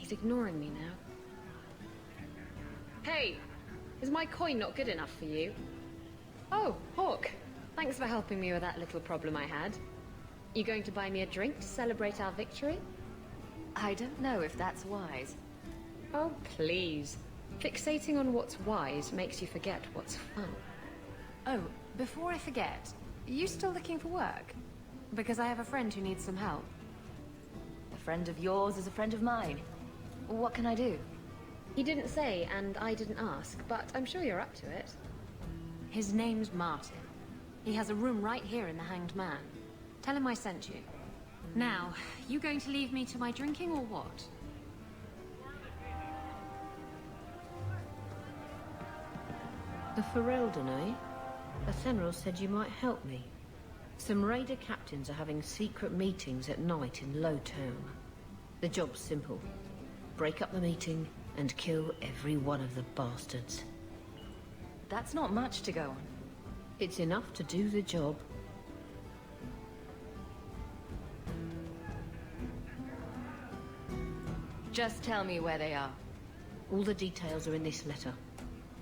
He's ignoring me now. Hey! Is my coin not good enough for you? Oh, Hawk. Thanks for helping me with that little problem I had. You going to buy me a drink to celebrate our victory? I don't know if that's wise. Oh, please. Fixating on what's wise makes you forget what's fun. Oh, before I forget, are you still looking for work? Because I have a friend who needs some help. A friend of yours is a friend of mine. What can I do? He didn't say, and I didn't ask, but I'm sure you're up to it. His name's Martin. He has a room right here in the Hanged Man. Tell him I sent you. Now, you going to leave me to my drinking or what? A Ferelden, eh? Athenril said you might help me. Some raider captains are having secret meetings at night in Lowtown. The job's simple. Break up the meeting and kill every one of the bastards. That's not much to go on. It's enough to do the job. Just tell me where they are. All the details are in this letter.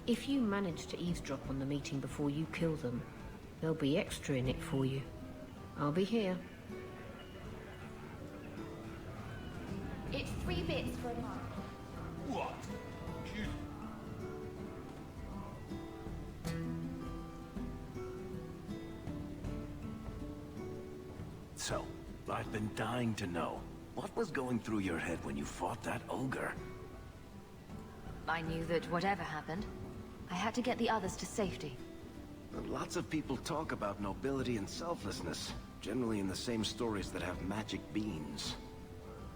If you manage to eavesdrop on the meeting before you kill them, there'll be extra in it for you. I'll be here. It's 3 bits for a month. What? So, I've been dying to know. What was going through your head when you fought that ogre? I knew that whatever happened, I had to get the others to safety. Lots of people talk about nobility and selflessness, generally in the same stories that have magic beans.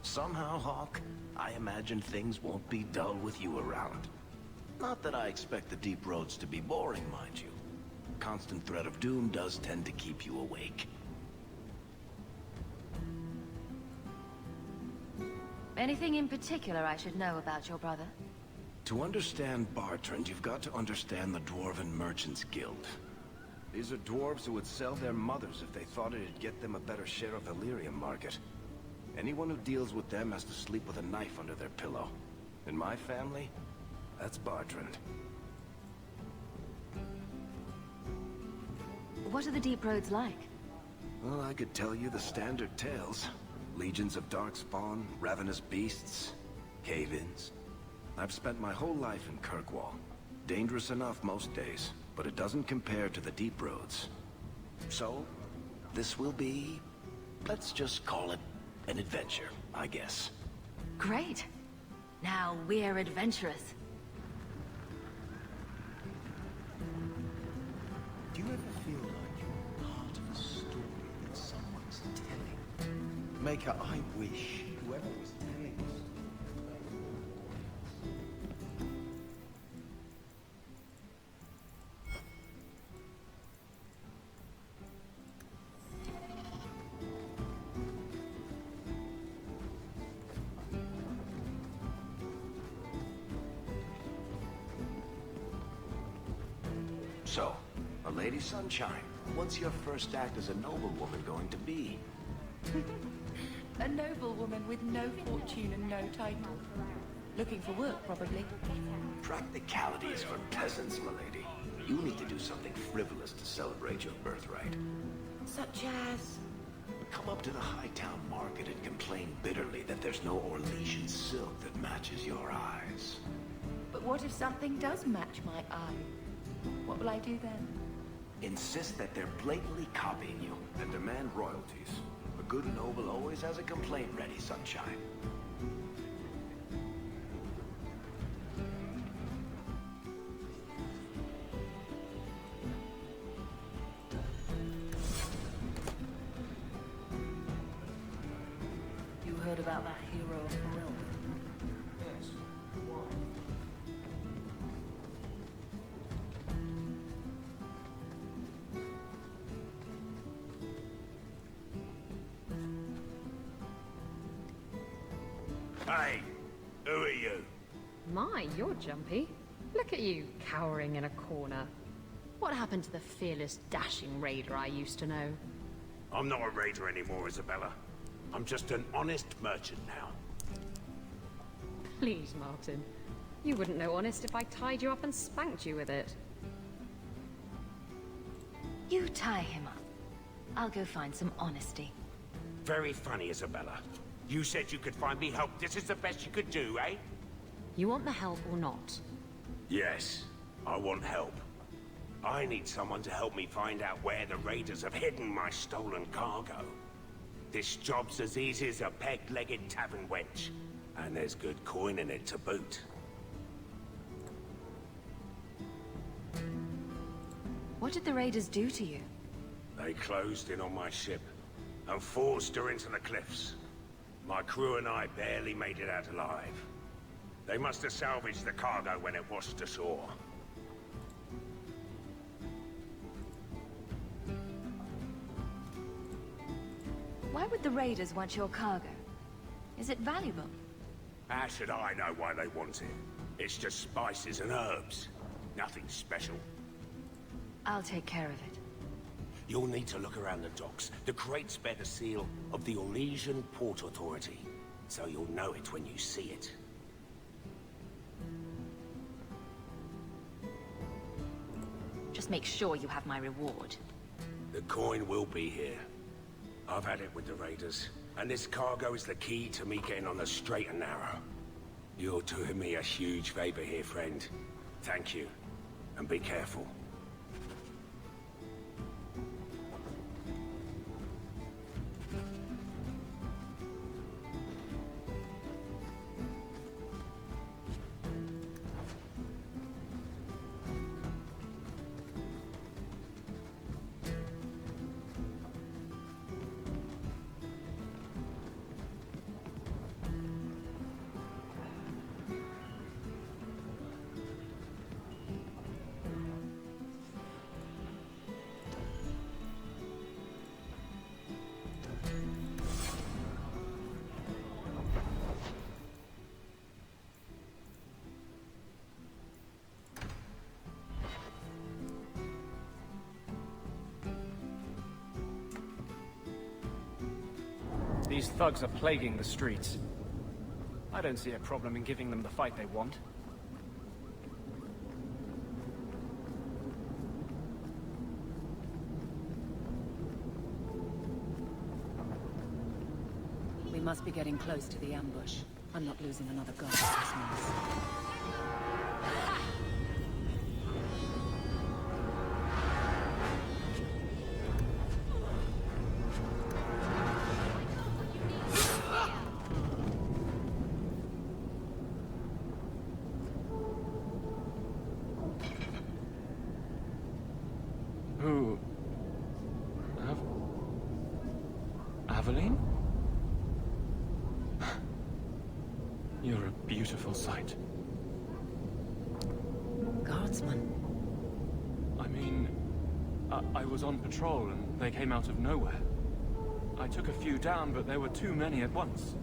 Somehow, Hawk, I imagine things won't be dull with you around. Not that I expect the deep roads to be boring, mind you. Constant threat of doom does tend to keep you awake. Anything in particular I should know about your brother? To understand Bartrand, you've got to understand the Dwarven Merchants Guild. These are dwarves who would sell their mothers if they thought it'd get them a better share of the lyrium market. Anyone who deals with them has to sleep with a knife under their pillow. In my family, that's Bartrand. What are the deep roads like? Well, I could tell you the standard tales. Legions of darkspawn, ravenous beasts, cave-ins. I've spent my whole life in Kirkwall. Dangerous enough most days, but it doesn't compare to the deep roads. So, this will be, let's just call it an adventure, I guess. Great. Now we're adventurous. Do you ever feel like you're part of a story that someone's telling? Maker, I wish whoever was telling us. So, a Lady Sunshine, what's your first act as a noblewoman going to be? A noblewoman with no fortune and no title. Looking for work, probably. Practicalities for peasants, milady. You need to do something frivolous to celebrate your birthright. Such as... Come up to the Hightown Market and complain bitterly that there's no Orlesian silk that matches your eyes. But what if something does match my eye? What will I do then? Insist that they're blatantly copying you and demand royalties. A good noble always has a complaint ready, Sunshine. You heard about that hero of Ferelden? Yes. Why? Hey, who are you? My, you're jumpy. Look at you, cowering in a corner. What happened to the fearless, dashing raider I used to know? I'm not a raider anymore, Isabella. I'm just an honest merchant now. Please, Martin. You wouldn't know honest if I tied you up and spanked you with it. You tie him up. I'll go find some honesty. Very funny, Isabella. You said you could find me help. This is the best you could do, eh? You want the help or not? Yes, I want help. I need someone to help me find out where the raiders have hidden my stolen cargo. This job's as easy as a peg-legged tavern wench. And there's good coin in it to boot. What did the raiders do to you? They closed in on my ship and forced her into the cliffs. My crew and I barely made it out alive. They must have salvaged the cargo when it washed ashore. Why would the raiders want your cargo? Is it valuable? How should I know why they want it? It's just spices and herbs. Nothing special. I'll take care of it. You'll need to look around the docks. The crates bear the seal of the Orlesian Port Authority, so you'll know it when you see it. Just make sure you have my reward. The coin will be here. I've had it with the raiders, and this cargo is the key to me getting on the straight and narrow. You're doing me a huge favor here, friend. Thank you, and be careful. These thugs are plaguing the streets. I don't see a problem in giving them the fight they want. We must be getting close to the ambush. I'm not losing another guard this means. Who? Aveline? You're a beautiful sight. Guardsman. I mean, I was on patrol and they came out of nowhere. I took a few down, but there were too many at once.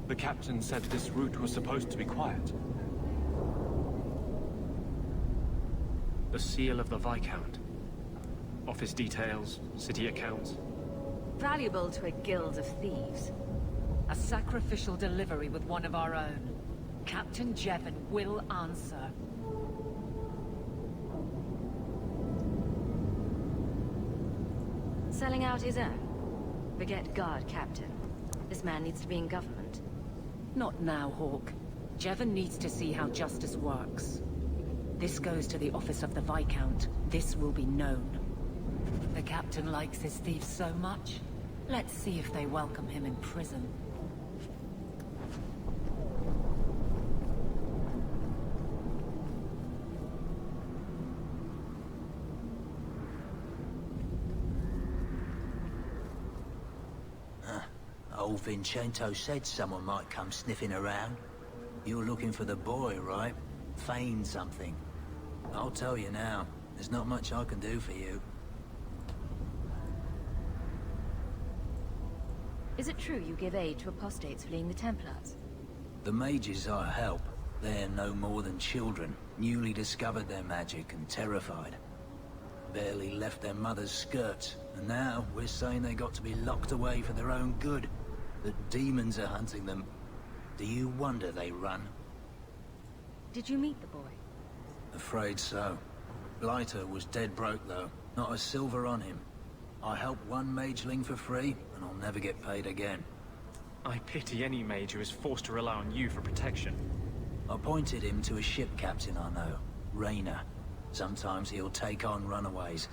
The captain said this route was supposed to be quiet. The seal of the Viscount. Office details, city accounts. Valuable to a guild of thieves. A sacrificial delivery with one of our own. Captain Jevon will answer. Selling out his own? Forget guard, Captain. This man needs to be in government. Not now, Hawk. Jevon needs to see how justice works. This goes to the office of the Viscount. This will be known. The captain likes his thieves so much. Let's see if they welcome him in prison. Old Vincento said someone might come sniffing around. You're looking for the boy, right? Feign something. I'll tell you now, there's not much I can do for you. Is it true you give aid to apostates fleeing the Templars? The mages I help, they're no more than children, newly discovered their magic and terrified. Barely left their mother's skirts, and now we're saying they got to be locked away for their own good. That demons are hunting them. Do you wonder they run? Did you meet the boy? Afraid so. Blighter was dead broke, though. Not a silver on him. I helped one mageling for free, and I'll never get paid again. I pity any mage who is forced to rely on you for protection. I pointed him to a ship captain I know, Rayner. Sometimes he'll take on runaways.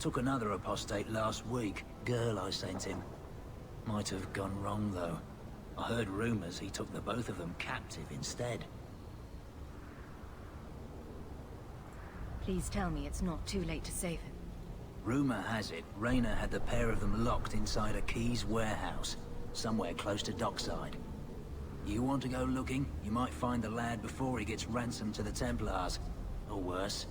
Took another apostate last week, girl I sent him. Might have gone wrong, though. I heard rumors he took the both of them captive instead. Please tell me it's not too late to save him. Rumor has it, Rayner had the pair of them locked inside a Keys warehouse, somewhere close to dockside. You want to go looking? You might find the lad before he gets ransomed to the Templars. Or worse.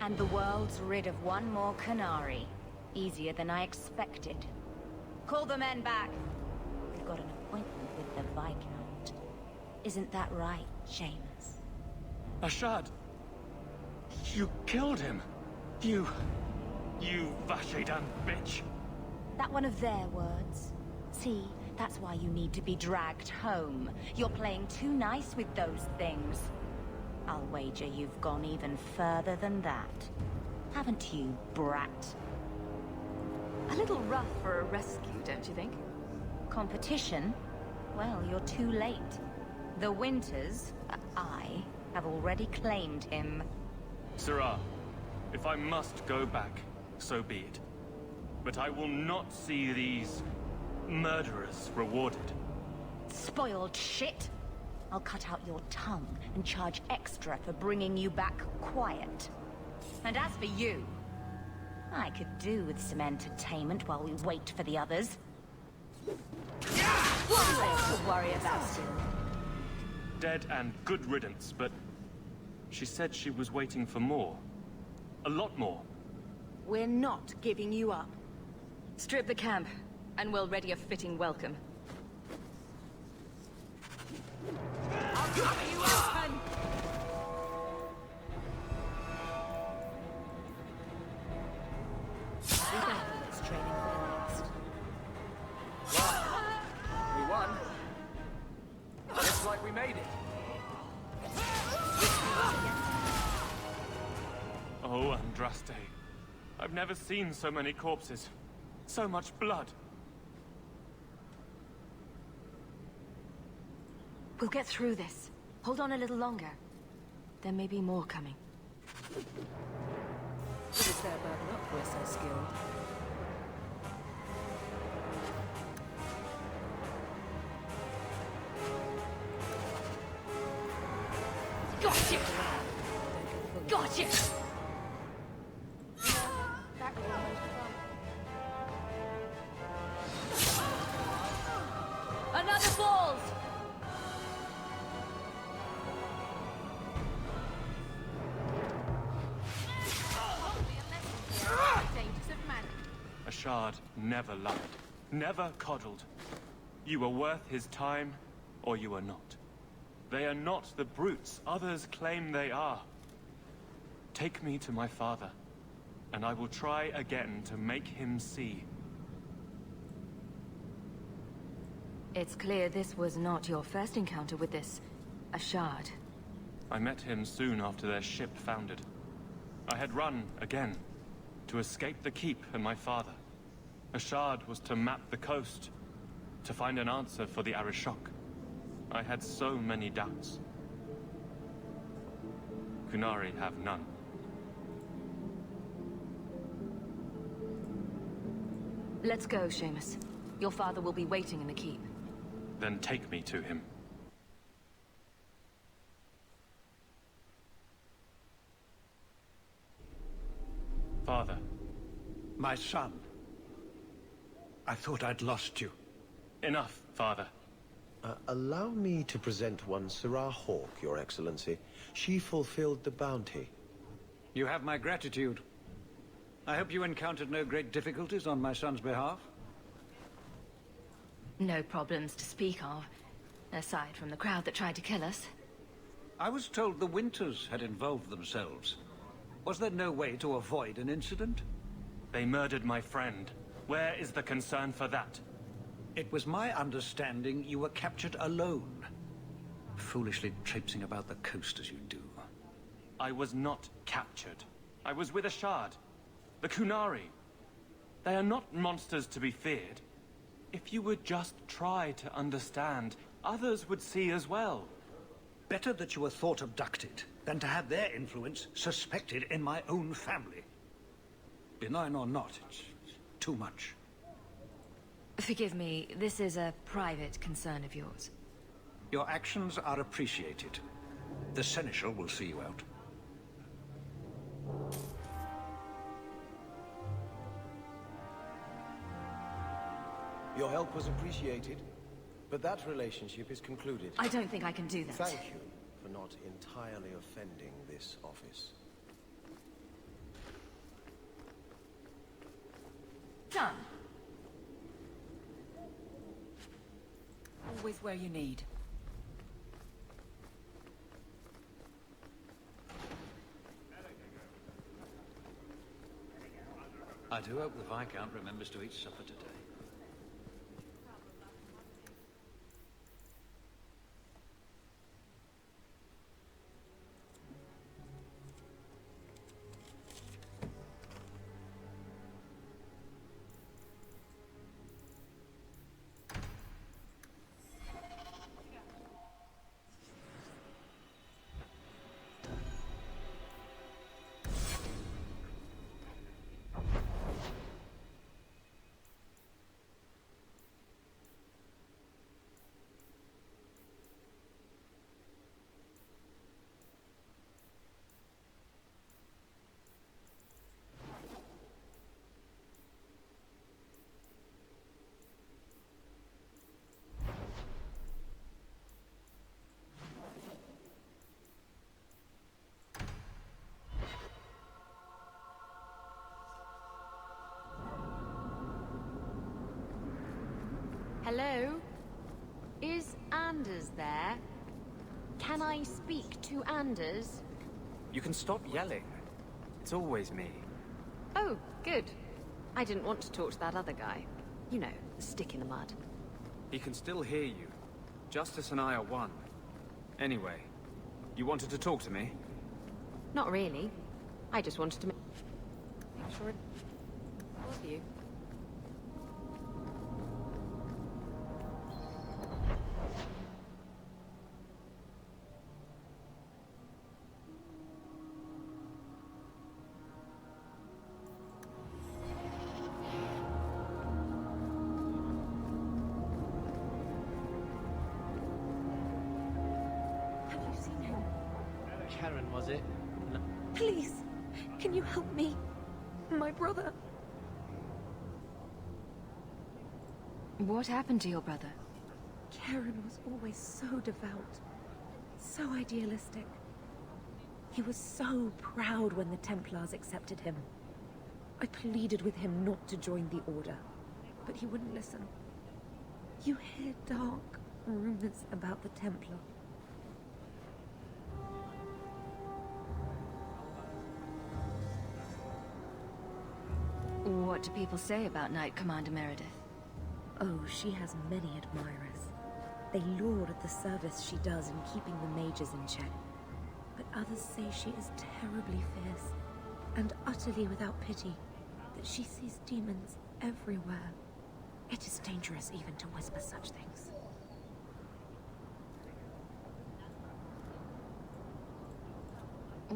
And the world's rid of one more Canary. Easier than I expected. Call the men back. We've got an appointment with the Viscount. Isn't that right, Seamus? Ashad! You killed him! You Vashedan bitch! That one of their words. See, that's why you need to be dragged home. You're playing too nice with those things. I'll wager you've gone even further than that. Haven't you, brat? A little rough for a rescue, don't you think? Competition? Well, you're too late. The Winters, I, have already claimed him. Sirrah, if I must go back, so be it. But I will not see these murderers rewarded. Spoiled shit! I'll cut out your tongue and charge extra for bringing you back quiet. And as for you, I could do with some entertainment while we wait for the others. One less to worry about still. Dead and good riddance, but she said she was waiting for more. A lot more. We're not giving you up. Strip the camp, and we'll ready a fitting welcome. I'll cover you open! It's training for the next. We won. Looks like we made it. Oh, Andraste. I've never seen so many corpses. So much blood. We'll get through this. Hold on a little longer. There may be more coming. It is their bad luck we're so skilled. Gotcha! Gotcha! That was almost fun. Another falls! Ashad never lied. Never coddled. You were worth his time, or you are not. They are not the brutes others claim they are. Take me to my father, and I will try again to make him see. It's clear this was not your first encounter with this Ashad. I met him soon after their ship foundered. I had run again, to escape the keep and my father. Ashad was to map the coast, to find an answer for the Arishok. I had so many doubts. Kunari have none. Let's go, Seamus. Your father will be waiting in the keep. Then take me to him. Father. My son. I thought I'd lost you. Enough, Father. Allow me to present one Sirrah Hawk, Your Excellency. She fulfilled the bounty. You have my gratitude. I hope you encountered no great difficulties on my son's behalf. No problems to speak of, aside from the crowd that tried to kill us. I was told the Winters had involved themselves. Was there no way to avoid an incident? They murdered my friend. Where is the concern for that? It was my understanding you were captured alone. Foolishly traipsing about the coast as you do. I was not captured. I was with a shard. The Kunari. They are not monsters to be feared. If you would just try to understand, others would see as well. Better that you were thought abducted than to have their influence suspected in my own family. Benign or not, it's too much. Forgive me, this is a private concern of yours. Your actions are appreciated. The Seneschal will see you out. Your help was appreciated, but that relationship is concluded. I don't think I can do that. Thank you for not entirely offending this office. Done. Always where you need. I do hope the Viscount remembers to eat supper today. Hello? Is Anders there? Can I speak to Anders? You can stop yelling. It's always me. Oh, good. I didn't want to talk to that other guy. You know, the stick in the mud. He can still hear you. Justice and I are one. Anyway, you wanted to talk to me? Not really. I just wanted to make sure it was you. Karen, was it? No. Please, can you help me? My brother. What happened to your brother? Karen was always so devout, so idealistic. He was so proud when the Templars accepted him. I pleaded with him not to join the Order, but he wouldn't listen. You hear dark rumors about the Templar. What do people say about Knight Commander Meredith? Oh, she has many admirers. They laud at the service she does in keeping the mages in check. But others say she is terribly fierce, and utterly without pity, that she sees demons everywhere. It is dangerous even to whisper such things.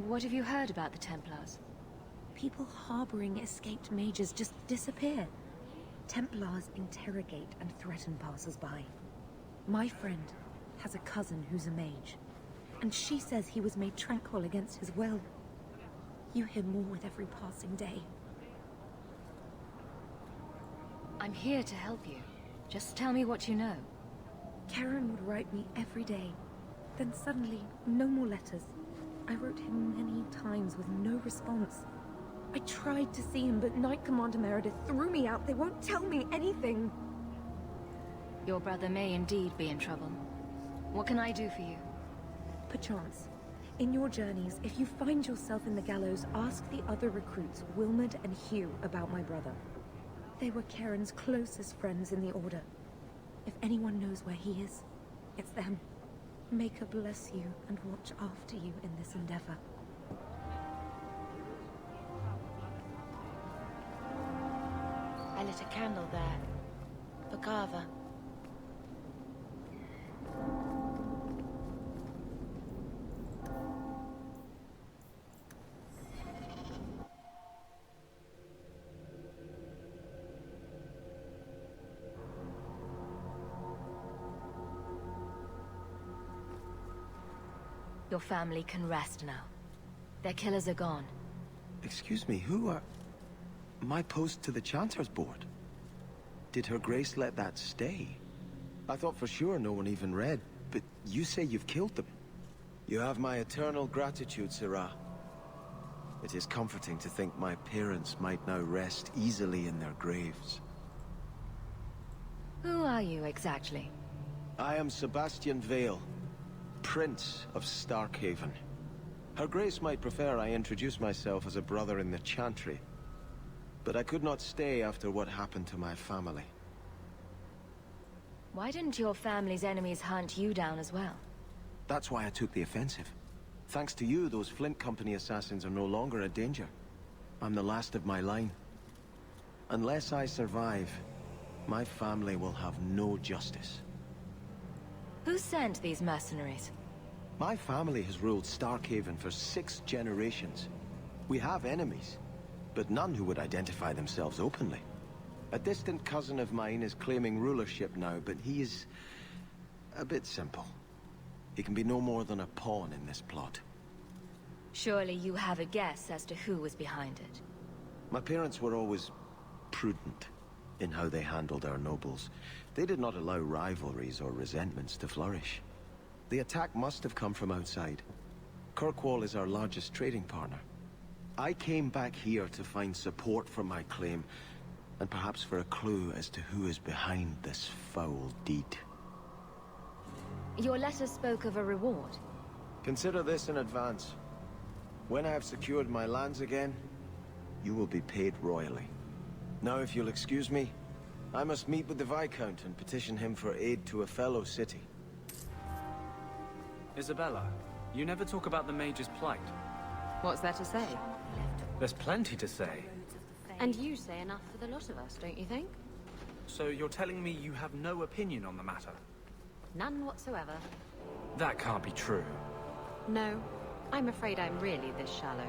What have you heard about the Templars? People harboring escaped mages just disappear. Templars interrogate and threaten passers-by. My friend has a cousin who's a mage, and she says he was made tranquil against his will. You hear more with every passing day. I'm here to help you. Just tell me what you know. Karen would write me every day. Then suddenly, no more letters. I wrote him many times with no response. I tried to see him, but Knight Commander Meredith threw me out. They won't tell me anything. Your brother may indeed be in trouble. What can I do for you? Perchance, In your journeys, if you find yourself in the gallows, ask the other recruits, Wilmot and Hugh, about my brother. They were Karen's closest friends in the Order. If anyone knows where he is, it's them. May God bless you and watch after you in this endeavor. I lit a candle there. For Carver. Your family can rest now. Their killers are gone. Excuse me, who are... My post to the Chanter's board? Did Her Grace let that stay? I thought for sure no one even read, but you say you've killed them. You have my eternal gratitude, Sirrah. It is comforting to think my parents might now rest easily in their graves. Who are you, exactly? I am Sebastian Vale, Prince of Starkhaven. Her Grace might prefer I introduce myself as a brother in the Chantry, but I could not stay after what happened to my family. Why didn't your family's enemies hunt you down as well? That's why I took the offensive. Thanks to you, those Flint Company assassins are no longer a danger. I'm the last of my line. Unless I survive, my family will have no justice. Who sent these mercenaries? My family has ruled Starkhaven for 6 generations. We have enemies, but none who would identify themselves openly. A distant cousin of mine is claiming rulership now, but he is a bit simple. He can be no more than a pawn in this plot. Surely you have a guess as to who was behind it. My parents were always prudent in how they handled our nobles. They did not allow rivalries or resentments to flourish. The attack must have come from outside. Kirkwall is our largest trading partner. I came back here to find support for my claim, and perhaps for a clue as to who is behind this foul deed. Your letter spoke of a reward. Consider this in advance. When I have secured my lands again, you will be paid royally. Now, if you'll excuse me, I must meet with the Viscount and petition him for aid to a fellow city. Isabella, you never talk about the Mage's plight. What's there to say? There's plenty to say. And you say enough for the lot of us, don't you think? So you're telling me you have no opinion on the matter? None whatsoever. That can't be true. No, I'm afraid I'm really this shallow.